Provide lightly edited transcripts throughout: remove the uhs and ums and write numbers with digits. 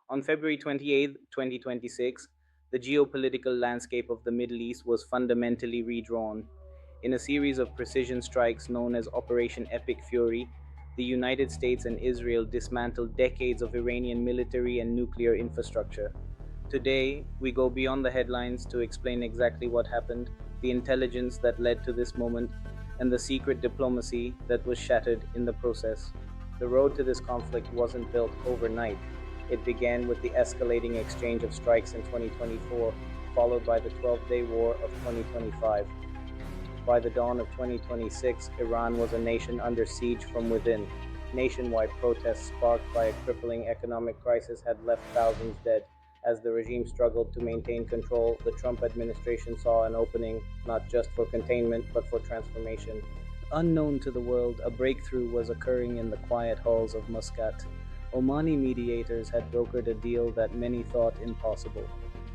On February 28, 2026, the geopolitical landscape of the Middle East was fundamentally redrawn. In a series of precision strikes known as Operation Epic Fury, the United States and Israel dismantled decades of Iranian military and nuclear infrastructure. Today, we go beyond the headlines to explain exactly what happened, the intelligence that led to this moment, and the secret diplomacy that was shattered in the process. The road to this conflict wasn't built overnight. It began with the escalating exchange of strikes in 2024, followed by the 12-day war of 2025. By the dawn of 2026, Iran was a nation under siege from within. Nationwide protests sparked by a crippling economic crisis had left thousands dead. As the regime struggled to maintain control, the Trump administration saw an opening, not just for containment, but for transformation. Unknown to the world, a breakthrough was occurring in the quiet halls of Muscat. Omani mediators had brokered a deal that many thought impossible.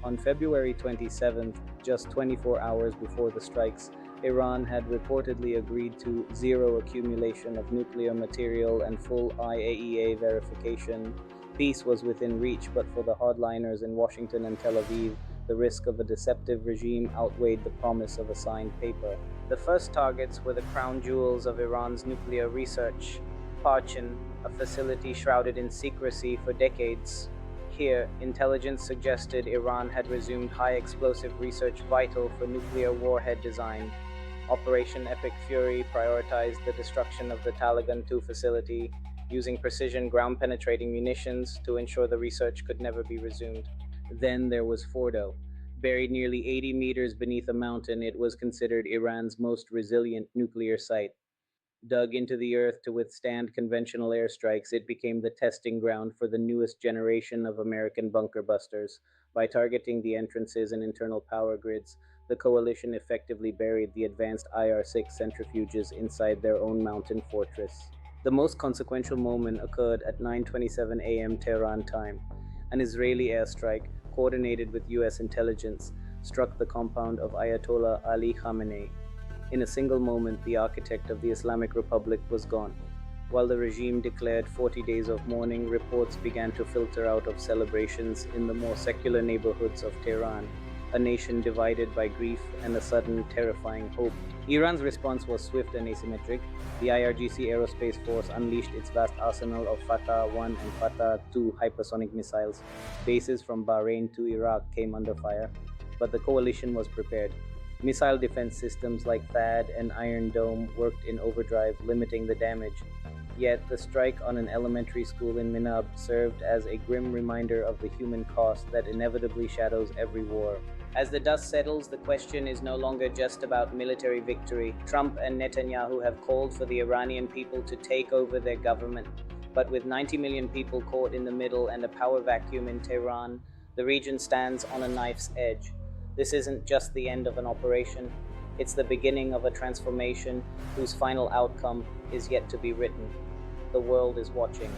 On February 27th, just 24 hours before the strikes, Iran had reportedly agreed to zero accumulation of nuclear material and full IAEA verification. Peace was within reach, but for the hardliners in Washington and Tel Aviv, the risk of a deceptive regime outweighed the promise of a signed paper. The first targets were the crown jewels of Iran's nuclear research, Parchin, a facility shrouded in secrecy for decades. Here, intelligence suggested Iran had resumed high-explosive research vital for nuclear warhead design. Operation Epic Fury prioritized the destruction of the Talagan 2 facility, using precision ground-penetrating munitions to ensure the research could never be resumed. Then there was Fordo. Buried nearly 80 meters beneath a mountain, it was considered Iran's most resilient nuclear site. Dug into the earth to withstand conventional airstrikes, it became the testing ground for the newest generation of American bunker busters. By targeting the entrances and internal power grids, the coalition effectively buried the advanced IR-6 centrifuges inside their own mountain fortress. The most consequential moment occurred at 9:27 a.m. Tehran time. An Israeli airstrike, coordinated with US intelligence, struck the compound of Ayatollah Ali Khamenei. In a single moment, the architect of the Islamic Republic was gone. While the regime declared 40 days of mourning, reports began to filter out of celebrations in the more secular neighborhoods of Tehran, a nation divided by grief and a sudden, terrifying hope. Iran's response was swift and asymmetric. The IRGC Aerospace Force unleashed its vast arsenal of Fatah-1 and Fatah-2 hypersonic missiles. Bases from Bahrain to Iraq came under fire, but the coalition was prepared. Missile defense systems like THAAD and Iron Dome worked in overdrive, limiting the damage. Yet, the strike on an elementary school in Minab served as a grim reminder of the human cost that inevitably shadows every war. As the dust settles, the question is no longer just about military victory. Trump and Netanyahu have called for the Iranian people to take over their government. But with 90 million people caught in the middle and a power vacuum in Tehran, the region stands on a knife's edge. This isn't just the end of an operation, it's the beginning of a transformation whose final outcome is yet to be written. The world is watching.